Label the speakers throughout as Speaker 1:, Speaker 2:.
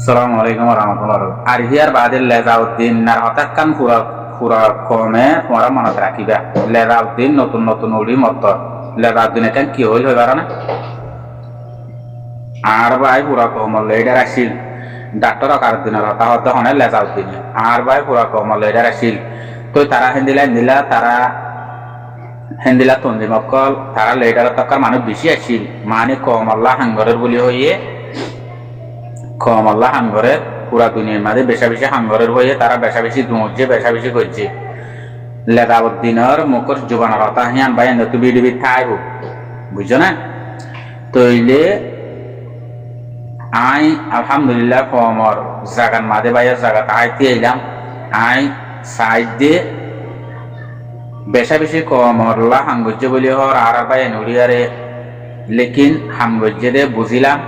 Speaker 1: সালামু আলাইকুম রহমতুল্লাহ। আর হিয়ার বাদে লেজাউদ্দিন নার হঠাৎ কান পুরা পুরা কমে তোমারা মনত রাখিবা লেজাউদ্দিন নতুন নতুন উড়ি মত লেজাউদ্দিন এটা কি হইল হইবার না আর ভাই পুরা কমল লেডার আসিল ডাক্তার কার দিনের হতা হতে হনে লেজাউদ্দিন আর ভাই পুরা কমল লেডার আসিল তো তারা হিন্দিলা তারা হিন্দিলা তঞ্জিমকল তারা লেডার তকার মানুষ বেশি আসিল মানে কমল্লা হাঙ্গরের বলি হইয়ে কমল্লা হাঙ্গরের পুরা দুনিয়ার মাঝে বেশা বেশি হাঙ্গরের হয়ে তারা বেশা বেশি দুঁজছে বেশা বেশি করছে লেজাউদ্দিনের মুখর জুবানের হতা হিয়ান ভাই তো বিডিবি থাইব বুঝছো না তৈলে আই আলহামদুলিল্লাহ কমর জাগান মাঝে ভাইয়ের জায়গা তাহাইতে এলাম আই সাইড দিয়ে বেশা বেশি কমরলা হাঙ্গজ্য বলি হর আর ভাই নুরিয়ারে লেকিন হাঙ্গজ্য দে বুঝিলাম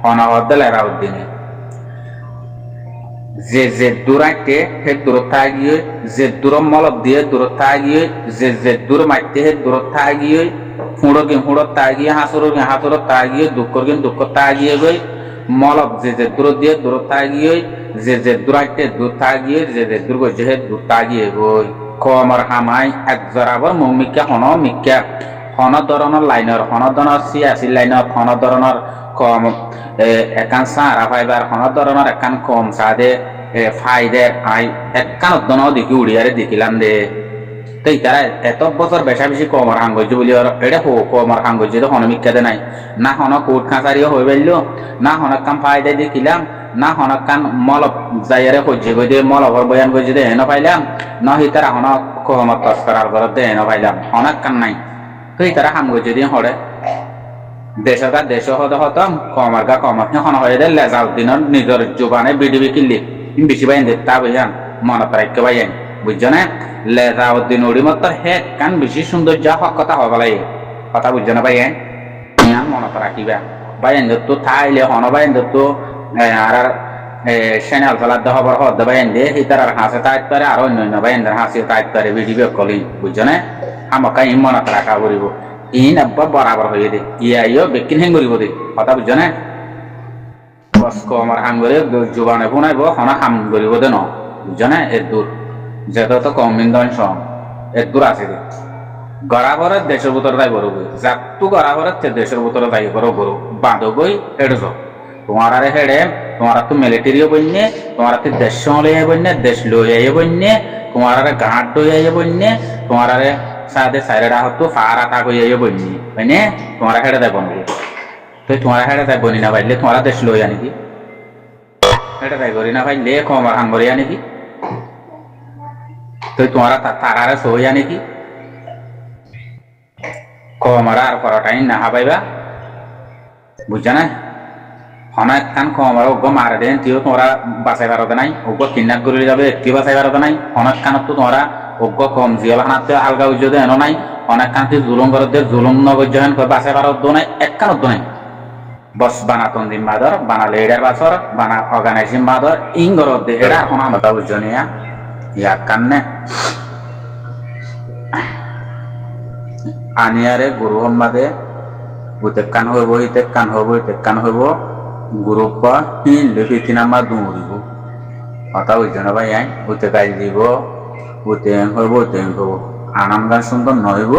Speaker 1: অনাহদ্দ লেজাউদ্দিনে যে দূরাইতে হে দূরত থাকিয়ে যে দূর মলব দিয়ে দূরত থাকিয়ে যে দূর মাইতে হে দূরত থাকিয়ে হুঁড়ত থাকিয়ে হাঁসুরত থাকিয়ে দুঃখ থাকিয়ে গই মলব যে দূর দিয়ে দূরত থাকিয়ে যে দূরাইতে দূর থাকিয়ে যে দূর গই হে দূর থাকিয়ে গই কমর হামাই এক জরাবর মিক্কা হন ধরনের লাইনের হন ধরনের সিয়াসি লাইনত হন ধরনের কম একান সারা ফাইবার হন ধরনের একান কম সাদে ফাইদের আই একান উদ্দন দেখি উড়িয়ারে দেখিলাম দে তাই তারা এত বছর বেশা বেশি কমর হাঙ্গজ্য বলি এটা হো কমর হাঙ্গজ্য তো হন মিক্কাতে নাই না হন কোট খাঁচারিও হয়ে পারল না হনক কাম ফাইদে দেখিলাম না হনক কান মলব যাইয়ারে সহ্য করে দিয়ে মলবর বয়ান করে যদি হেন পাইলাম ন হি তারা হনক কমর তস্করার ঘরত দে হেন পাইলাম হনক কান নাই তুই তারা হাঙ্গজ্য দিয়ে হরে দেশটা দেশ হতে হতাম কমার গা কমার হন হয়ে দে লেজাউদ্দিনের নিজের জোবানে বিডিবি কিনলি বেশি বাইন দে তা বুঝান মনত রাখতে বাইন বুঝছো না লেজাউদ্দিন উড়ি মত হে কান বেশি সৌন্দর্য হক কথা হব লাগে কথা বুঝছো না বাইন মনত রাখিবা বাইন তো থাইলে হন বাইন তো আর সেনাল ফেলার খবর হদ বাইন দে হিতার আর হাসে তাইত পারে আর অন্য বাইন হাসি তাইত পারে বিডিবি কলি বুঝছো না আমাকে মনত রাখা করিব ইন আব্বা বরাবর হয়ে দে ইয়াইও বেকিন হেং করিব দে কথা বুঝছো না বস কমর হাঙ্গরে জোবানে শুনাইব হনা হাম করিব দে ন বুঝছো না এর দূর যেটা তো কম ইন্ধন সম এর দূর আছে দে গড়াবরের দেশের ভিতরে যাই বড় বই যাতু গড়াবরের দেশের ভিতরে যাই বড় বড় বাঁধো বই হেঁটে যাও তোমার আরে হেঁটে তোমার তো মিলিটারিও বন্যে তোমার তো দেশ লইয়া বন্যে দেশ লইয়া বন্যে তোমার আরে ঘাট লইয়া বন্যে তোমার আরে সাদে সাইরেডা হতো ফার আটা কইয়া বন্যে মানে তোমার হেঁটে যাই বনবে তো তোমার হেঁটে যাই বনি না পাইলে তোমার দেশ লইয়া নাকি হেঁটে যাই করি না পাইলে কমার হাঙ্গরিয়া নাকি তো তোমার তারারে সইয়া নাকি কমারা আর করাটাই না পাইবা বুঝছো না হনা কান কমার অজ্ঞ মারে দেন তিও তোমরা বাঁচাই পারতে নাই অজ্ঞ কিডন্যাপ করে যাবে একটি বাঁচাই পারতে নাই অনেক কানত তো তোমরা অজ্ঞ কম জিয়া বানাতে আলগা উজ্জ দেন নাই অনেক কান তুই জুলুম করে দে জুলুম নগজ্য হেন বাঁচাই পারত নাই এক কানত নাই বস বানা তন্দিম বাদর বানা লেডার বাসর বানা অর্গানাইজিং বাদর ইংগর দে এটা এখন আমরা উজ্জ নিয়া ইয়ার কান্নে আনিয়ারে গুরু সম্বাদে উতেকান হইব ইতেকান হইব ইতেকান হইব গ্রুপ হিল ফিতিনামা দৌড়িব কথা বুঝছো না ভাই আই উতে গাই দিব উতেং হইব উতেং হইব আনাম গান সুন্দর নইব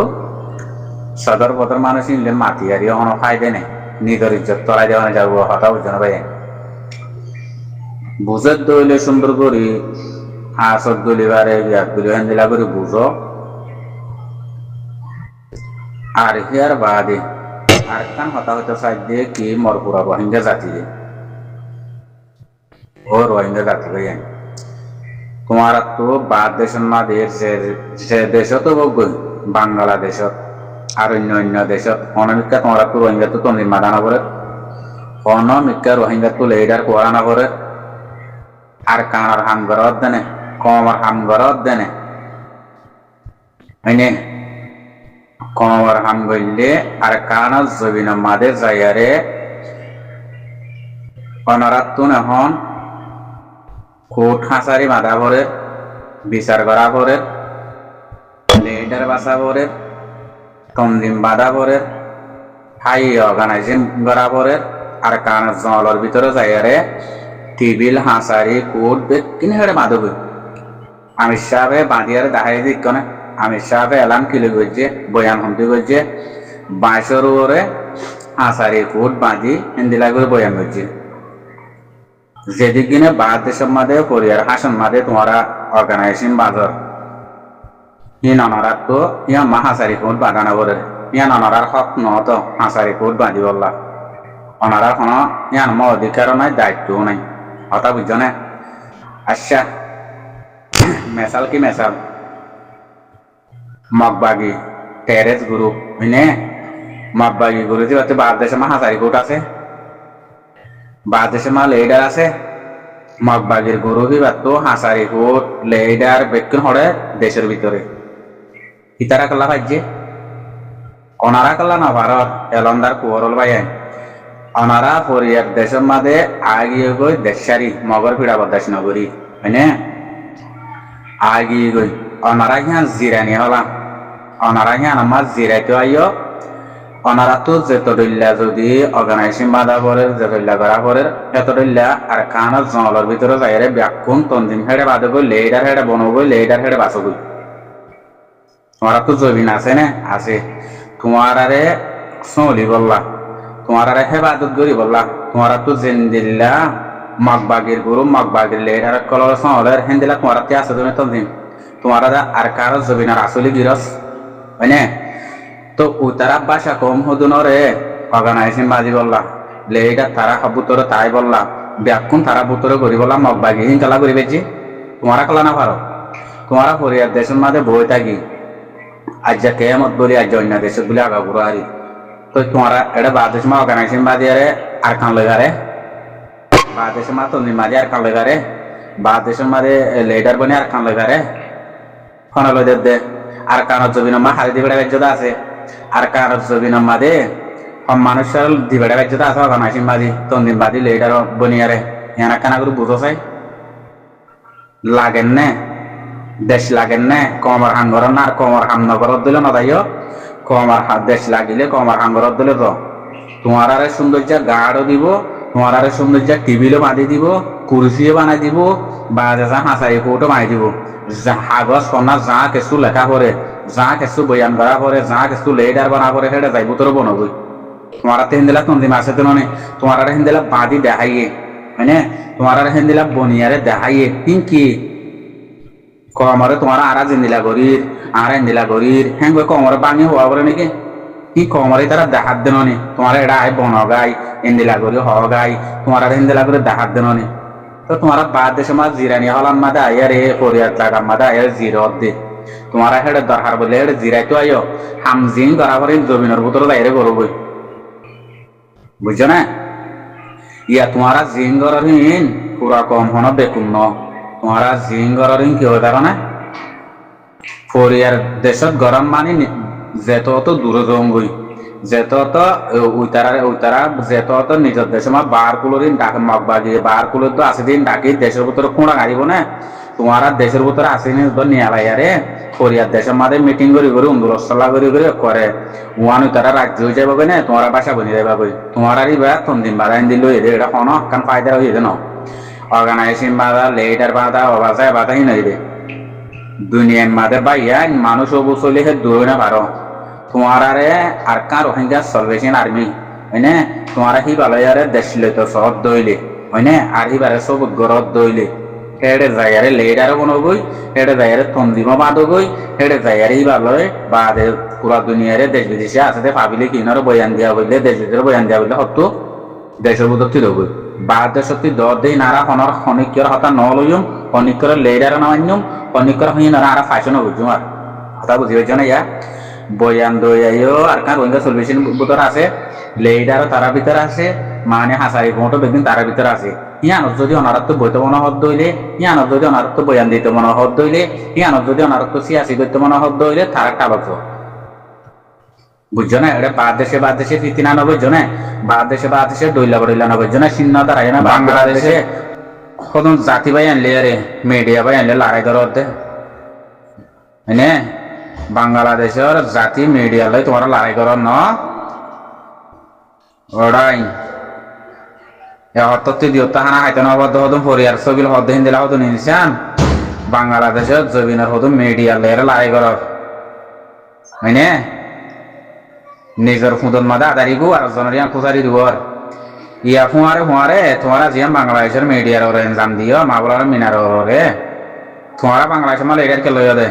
Speaker 1: সদর পদর মানুষ ইনলে মাতি আরি অন ফায়দে নেই নিজের ইজ্জত তলাই দেওয়া যাব কথা বুঝছো না ভাই বুঝের দইলে সুন্দর করি হাসর দলিবারে বিয়ার দলি হেন্দিলা করে বুঝো আর হিয়ার বাদে আর কান হতা হইতে চাই দিয়ে কি মরপুরা রোহিঙ্গা জাতি রে ও রোহিঙ্গা জাতি ভাই তোমার তো বাদ দেশের না যে দেশ তো বাংলাদেশত আর অন্য দেশত অনামিকা তোমার তো রোহিঙ্গা তো নির্মাণ করে অনামিকা রোহিঙ্গা তো লেডার করা না করে আর কানার হাম গরত দেনে কমার হাম গরত দেনে হয়নে কমার হাম গইলে আর কানা জবিন মাদে যাইয়ারে অনারাতুন এখন কোট হাসারি মাদা ভরে বিচার করা ভরে লেডার বাসা ভরে তন্দিম বাধা ভরে হাই অর্গানাইজিং করা ভরে আর কানা জলের ভিতরে যাইয়ারে টিবিল হাসারি কোট বেকিন হেড়ে মাধবী আমির সাহেবে বাঁধিয়ারে দাহাই দিকনে আমির সাহেবে এলান কিলো গেছে বয়ান হন্দি গেছে 22 ওরে হাসারি কোট বাঁধি হিন্দি লাগবে বয়ান গেছে যেদিক দিনে বাদ দেশের মাঝে কোরিয়ার হাসন মাঝে তোমারা অর্গানাইজেশন বাজার ইন অনারাত তো ইয়া মা হাসারি কোট বাঁধানা বলে ইয়ান অনারার হক নত হাসারি কোট বাঁধি বললা অনারার কোনো ইয়ান ম অধিকারও নাই দায়িত্বও নাই কথা বুঝছ না আচ্ছা মেসাল কি মেসাল মগবাগি টেরেস গ্রুপ বুঝলে মগবাগি গ্রুপ যে বাদ দেশে মা হাসারি কোট আছে বাদ দেশে মা লিডার আছে মগবাগির গরু দিবা তো হাসারি কোট লিডার বেক্ষণ হরে দেশের ভিতরে ইতারা কাল্লা ভাইছে অনারা কাল্লা না ভারত এলন্দার কুয়রল ভাই অনারা পরিয়ার দেশের মাঝে আগিয়ে গই দেশারি মগর ফিরা বদাস নগরী হয়নে আগিয়ে গই অনারা হিয়ান জিরানি হলাম অনারা হিয়ান আমার জিরাইতে আইও অনারা তো যেতদিল্লা যদি অর্গানাইজেশন বাধা পড়ে যেতদিল্লা করা পড়ে এতদিল্লা আর কানা জঙ্গলের ভিতরে যাইরে ব্যাকুন তন্দিম হেড়ে বাদে গই লেডার হেড়ে বনগই লেডার হেড়ে বাসগই তোমারা তো জবিন আছে না আছে তোমার আরে সলি বললা তোমার আরে হেবাদত করি বললা তোমারা তো জেন্দিল্লা মগবাগির গরু মগবাগির লেডার কলর সহলের হেন্দিলা তোমার আছে তুমি তন্দিম তোমার আর কারো জবিনার আসলি গিরস হয় তো উতারা বাসা কম হদুনরে অর্গানাইজেশন বাজি বললা লেডা তারা বুতরে তাই বললা ব্যাকুন তারা বুতরে করি বললা মগবাগি হিংকালা করি বেজি তোমারা কলা না পারো তোমারা পরিয়ার দেশের মাঝে বই থাকি আজ যা কেমত বলি আজ অন্য দেশের বলে আগা ঘুরো আরি তো তোমারা এটা বাদ দেশ মা অর্গানাইজেশন বাজি আরে আর কান লেগারে বাদ দেশের মা তন্দি মাঝে আর কান লেগারে বাদ দেশের মাঝে লেডার বনে আর কান লেগারে ফোনালো দে আর কানত জবিন মা হারি দিবেড়া বেজ্জতা আছে আর কানত জবিন মাঝে মানুষের দিবেড়া বেজ্জতা আছে অর্গানাইজেশন বাজি তন্দিন বাজি লেডার বনিয়ারে ইয়ানা কানা করে বুঝো চাই লাগেন নে দেশ লাগেন নে কমার হাঙ্গর না আর কমার হামনগরত দিলে না তাইও কমার দেশ লাগিলে কমার হাঙ্গরত দিলে তো তোমার আরে সৌন্দর্য গাঢ় দিব তোমার আরে সৌন্দর্য টিভিলও বাঁধি দিব কুরসিও বানাই দিব বা যা হাসারি কোটো বানাই দিব হাগজ সন্না যা কিছু লেখা করে যা কিছু বয়ান করা করে যা কিছু লেডার বানা করে সেটা যাইব তোর বনবই তোমার হিন্দিলা তন্দিম আছে তো নয় তোমার হিন্দিলা বাঁধি দেখাইয়ে হয়নে তোমার হিন্দিলা বনিয়ারে দেখাইয়ে কি কমরে তোমার আরা জিন্দিলা গরির আর হিন্দিলা গরির হ্যাঁ কমরে পানি হওয়া বলে নাকি কি কমরে তারা দেখাত দেন নি তোমার এটা আয় বন গাই হিন্দিলা গরি হ গাই তোমার হিন্দিলা করে দেখাত দেন নি তো তোমার বাদ দেশে মা জিরানি হলাম মাদা আয়ার এ পরিয়ার জায়গা মাদা আয়ার জিরত দে তোমার হেডে দরকার বলে হেডে জিরাই তো আইও হামজিং করা করে জমিনের ভিতরে যাইরে করবই বুঝছো না ইয়া তোমারা জিং গরিন পুরা কম হন বেকুন ন তোমারা জিং গরিন কি হয়ে থাকো না পরিয়ার দেশত গরম মানে যেত তো দূরে জঙ্গই যেত তো উতারা যেত তো নিজের দেশে মা বার কুলোরিন ডাকে মগবাগি বার কুলোর তো আছে দিন ডাকি দেশের ভিতরে কোঁড়া গাড়িব না তোমারা দেশের ভিতরে আসেনি তো নিয়ে আলাইয়ারে কোরিয়ার দেশের মাঝে মিটিং করি করে উন্দুরসলা করে ওয়ান তারা রাজ্য হয়ে যাবে না তোমারা বাসা বনি যাবে তোমার আর বা তন্দিন বাধা দিল এটা কোনো কান ফায়দা হয়ে যেন অর্গানাইজেশন বাধা লেডার বাধা অবাজায় বাধা হি নইবে দুনিয়ার মাঝে বাইয়া মানুষ অবচলে হে দূর না পারো তোমার আরে আর কার রোহিঙ্গা সলভেশন আর্মি হয়নে তোমার হি বালয়ারে দেশ লইতো সব দইলে হয়নে আর হিবারে সব গরত দইলে হেডে জায়গারে লেডারও বনগই হেডে জায়গারে তন্দিমও বাঁধগই হেডে জায়গারে হিবালয় বাদে পুরা দুনিয়ারে দেশ বিদেশে আছে ভাবিলে কিনারও বয়ান দিয়া বললে দেশ বিদেশের বয়ান দিয়া বললে হতো দেশের ভিতর তুই রবই বাদ দেশতি দর দেই নারা হনর খনিকর হতা ন লইম খনিকর লেডার নামাইম খনিকর হই নারা আর ফাইশন বুঝুম আর কথা বুঝি হইছ না ইয়া বয়ান দই আইও আর কার রোহিঙ্গা সলভেশন ভিতর আছে লেডারও তারা ভিতরে আছে মানে হাসারি ভোটও বেদিন তারা ভিতরে আছে ইয়ানত যদি অনারত্ব বইতে মনে হত দইলে ইয়ানত যদি অনারত্ব বয়ান দিতে মনে হত দইলে ইয়ানত যদি অনারত্ব সিয়াসি করতে মনে হত দইলে তারা কাবত বুঝছো না এটা বাদ দেশে ফিতিনা না বুঝছো না বাদ দেশে দইলা না বুঝছো না চিহ্ন দাঁড়ায় না বাংলাদেশে কত জাতি ভাই আনলে আরে মিডিয়া ভাই আনলে লড়াই করতে হ্যাঁ বাংলাদেশের জাতি মিডিয়া লাই তোমার লড়াই কর ন ওরাই হত্যি দিও তাহানা হাইতন অবদ্ধ হদম ফরিয়ার ছবিল হদ্দ হিন্দিলা হদম নিনসান বাংলাদেশের জবিনের হদম মিডিয়া লের লাই করর হয়নে নিজের ফুদন মাদা আদারি গু আর জনরিয়া খুঁজারি দুয়ার ইয়া ফুয়ারে তোমারা জিয়াম বাংলাদেশের মিডিয়ার ওরে এনজাম দিও মা বলার মিনার ওরে তোমারা বাংলাদেশের মাল এরিয়ার কে লইয়া দে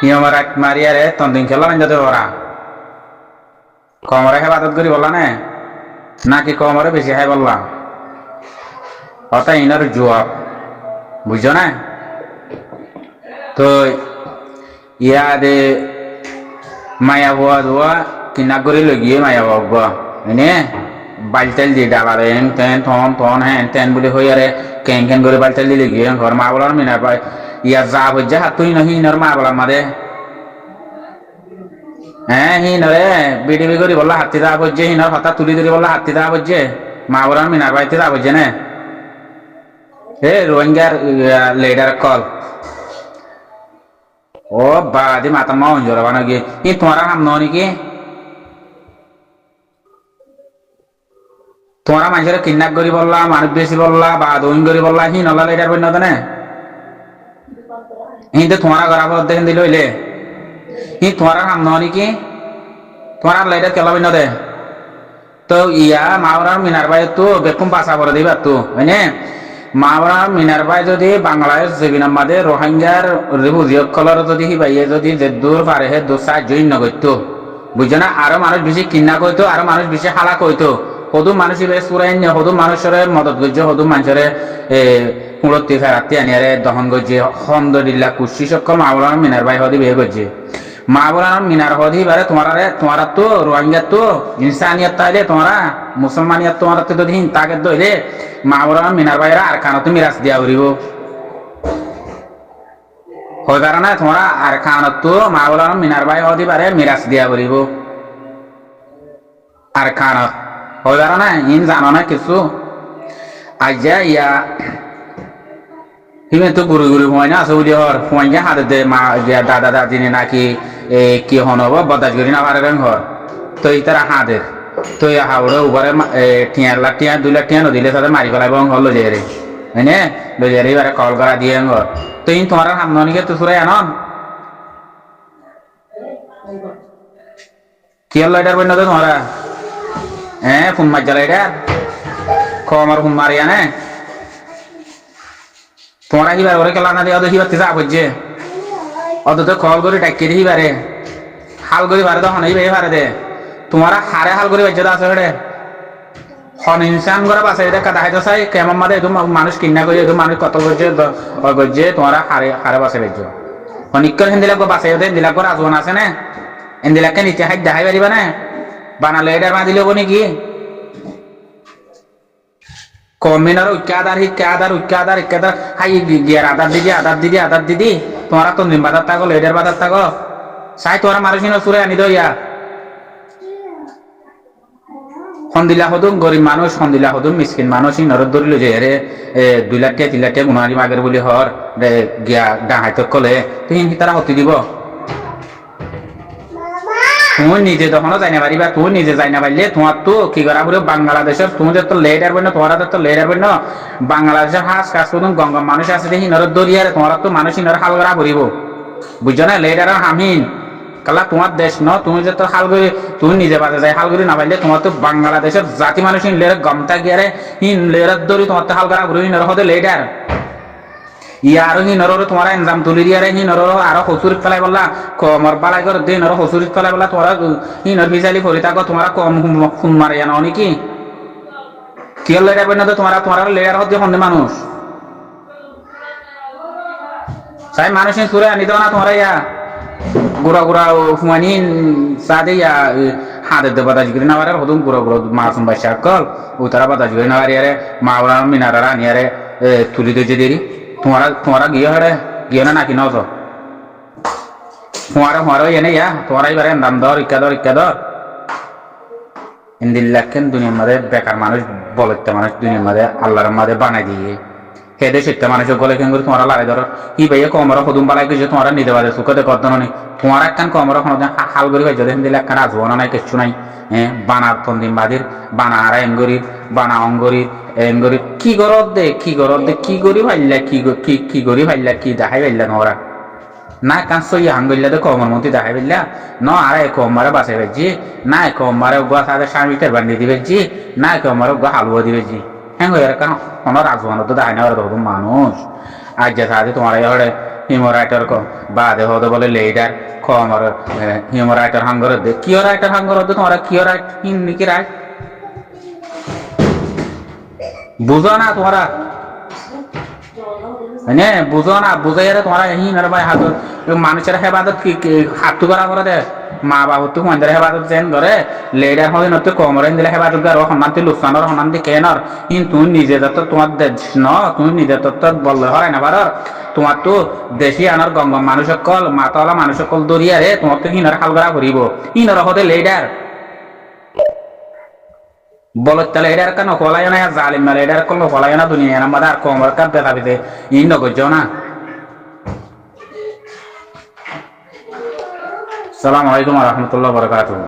Speaker 1: ইয়মার এক মারিয়ারে তন্দিন খেলা না যাতে ওরা কমরে হেবাদত করি বললা না নাকি কমরে বেশি হাই বললা অর্থাৎ ইনার জবাব বুঝছো না তো ইয়াদে মায়া বুয়া দুয়া কিনা করে লগিয়ে মায়া বুয়া এনে বালতেল দিয়ে ডালা হেন তেন থন হেন তেন বলে হই আরে কেন করে বালতেল দিয়ে লগিয়ে ঘর মা বলার মিনার পাই ইয়া যা হজ্জা হাত তুই নহি ইনার মা বলার মাদে হ্যাঁ হিনরে বিডিবি করি বললা হাতি দা বজ্জে হিনর হতা তুলি ধরি বললা হাতি দা বজ্জে মা বলার মিনার পাইতে দা বজ্জে না এ রোহিঙ্গার লিডার কল ও বাদি মাতা মা অঞ্জর বানা গিয়ে ই তোমার হাম ননি কি তোমার মানুষের কিডন্যাপ করি বললা মানুষ বেশি বললা বা দইন করি বললা হি নলা লিডার বন্য না হিন্দে তোমার ঘরা পর দেখেন দিল হইলে হি তোমার হাম ননি কি তোমার লিডার কেলা বন্য দে তো ইয়া মাওরার মিনার ভাই তো বেকুম বাসা করে দিবা তো হয়নে মাওরার মিনার ভাই যদি বাংলাদেশ জবিনার মাঝে রোহিঙ্গার রিফিউজি কলর যদি হিবাইয়ে যদি যে দূর পারে হে দূর সাহায্য নগত্য বুঝছো না আরো মানুষ বেশি কিন্না কইতো আরো মানুষ বেশি হালা কইতো সদু মানুষ চুরাই সদু মানুষের মদত করছে সদু মানুষের কুড়তি ফেরাতি আনিয়ারে দহন করছে হন্দরিল্লা কুশি সকল মাওলানা মিনার ভাই হদি বিয়ে করছে মাওলানা মিনার হদি বারে তোমারা তো রোহিঙ্গা তো ইনসানিয়ত তাইলে তোমরা মুসলমানিয়ত তোমার তো যদি তাকে দইলে মাওলানা মিনার ভাইরা আর খানত মিরাজ দিয়া উড়িব হয় পারা না তোমরা আর খানত তো মাওলানা মিনার ভাই হদি বারে মিরাজ দিয়া উড়িব আর খানত হয় পারা না ইন জানো না কিছু আজ্জা ইয়া হিমে তো গুরু গুরু হয় না সৌদি হর ফোনকে হাত দে মা দাদা দাদি নাকি কি হনব বদাজ করি না পারে ঘর তো এই তারা হাতের তো হাওড়ে উপরে টিয়া 2 লাখ টিয়া নদিলে তাদের মারি ফেলাইব ঘর লজে রে হয়নে লজে রে এবারে কল করা দিয়ে ঘর তো ইন তোমার সামনিকে তো সুরাই আনন কি হল এটার বন্য তো তোমরা হ্যাঁ ফোন মার এটা কমার ফোন মারিয়া না তোমরা হিবার করে কেলা না দিয়ে হিবার যা বুঝছে অত তো কল করে ডাকিয়ে দিয়ে হিবারে হাল করে পারে তখন এই পারে দে তোমারা হারে হাল করে বাজ্য আছে হেড়ে হন ইনসান করে বাসে এটা কাদা হাইতো চাই কেমন মাদে একদম মানুষ কিনা করে একদম মানুষ কত করছে তোমরা হারে হারে বাসে বাজ্য অনিকর হিন্দিলাক বাসে হিন্দিলাক রাজওয়ান আছে না হিন্দিলাককে নিচে হাইট দেখাই পারিবা না বানালে এটার মা দিলে নাকি কমিনার উচ্চাদার হাই গিয়ার আদার দিদি তোমারা তো বাজার থাকো লেডার বাজার থাকো চাই তোমার মানুষ চুরে আনি দইয়া সন্দিলা সদুম গরিব মানুষ সন্দিলা সদুম মিসকিন মানুষ নরদ ধরিল যে রে 2 লাখ টাকা 3 লাখ টাকা গুণারি মাগের বলি হর গিয়া ডাহাইত কলে তুই তারা হতি দিব তুমি নিজে তখনও যাই না পারিবা তুমি নিজে যাই না পারলে তোমার তো কি করা বলে বাংলাদেশের তুমি তো লেডার বন্য তোমার তো লেডার বন্য বাংলাদেশের হাস কাজ করুন গঙ্গা মানুষ আছে দেখি নরদ দরিয়ারে তোমার তো মানুষ নর হাল করা করিব বুঝছো না লেডার হামিন কালা তোমার দেশ ন তুমি যে তো হাল করে তুমি নিজে বাজে যাই হাল করে না পারলে তোমার তো বাংলাদেশের জাতি মানুষ লের গমতা গিয়ারে হিন লেরার দরি তোমার তো হাল করা করি নর হতে লেডার ইয়ারো হিনরর তোমার এনজাম তুলি দিয়ারে হিনরর আরো হসুরিত ফেলাই বললা কমর বালাই করে দে নর হসুরিত ফেলাই বললা তোরা হিনর বিচালি ফরি থাকো তোমার কম ফোন মারে জানো নাকি কি হল লেডার বন্য তো তোমার লেডার হতে হন্যে মানুষ চাই মানুষ সুরে আনি দাও না তোমার ইয়া গুড়া ফুমানি সাদে ইয়া হাতের দে বাতাজ করি না পারে হতুম গুড়া মাসুম বাসা কল ও তারা বাতাজ করি না পারি আরে মাওলা মিনারা আনিয়ারে তুলি দিয়ে দেরি তোমারা গিয়ে না নাকি নতো তোমারা এনে ইয়া তোমারা এবারে দাম দর ইকা দর ইন্দিল্লাকেন দুনিয়ার মাঝে বেকার মানুষ বলতে মানুষ দুনিয়ার মাঝে আল্লাহর মাঝে বানাই দিয়ে খেদে শিখতে মানুষের গলে কেন করে তোমার লাগে ধরো ই ভাইয়া কমরা কদুম বালাই কিছু তোমার নিতে পারে সুখে দেখো নি তোমার একখান কমরা কোনো হাল করে ভাই যদি দিলে একখান আসবো না নাই কিছু নাই হ্যাঁ বানার তন্দিম বাদির বানা আর এঙ্গরির বানা অঙ্গরির এঙ্গরির কি গরত দে কি গরত দে কি করি ভাইলা কি করি ভাইলা কি দেখাই ভাইলা নোরা না কাঁচো ই হাঙ্গইলা তো কমর মতি দেখাই ভাইলা ন আর কমারে বাঁচাই ভাইজি না কমারে গা সাথে স্বামীটার বান্ডি দিবেজি না কমারে গা হালুয়া দিবেজি হ্যাঁ এরকম কোনো রাজবানো তো দেখাই না ওরা তখন মানুষ আজ যা সাথে তোমার হরে হিমোরাইটার বাদে হতে বলে লেডার কমর হিমোরাইটার হাঙ্গর দে কিয় রাইটার হাঙ্গর দে তোমার কিয় রাইট হিন্দি কি রাইট বুঝো না তোমরা মানে বুঝো না বুঝাই তোমরা হিনার ভাই হাত মানুষের হেবাদত হাত করা করে দে মা বাবু তো মন্দির হেবাদত যেন ধরে লেডার হয় নতো কমরে দিলে হেবাদত গার সন্ধানতি লুসানোর সন্ধানতি কেনর কিন্তু নিজে যত তোমার দেশ ন তুমি নিজে তত বললে হয় না পারো তোমার তো দেশি আনার গঙ্গম মানুষ সকল মাতাওয়ালা মানুষ সকল দরিয়া রে তোমার তো হিনার খাল করা করিব হিনার হতে লেডার বলত তাহলে এটার কেন ফলাই না জালিম মালে এটার কোনো ফলাই না দুনিয়া আমাদের আর কমর কাপ বেতাবিতে ই নগর না সালাম আলাইকুম রহমতুল্লাহ বরকাতুহ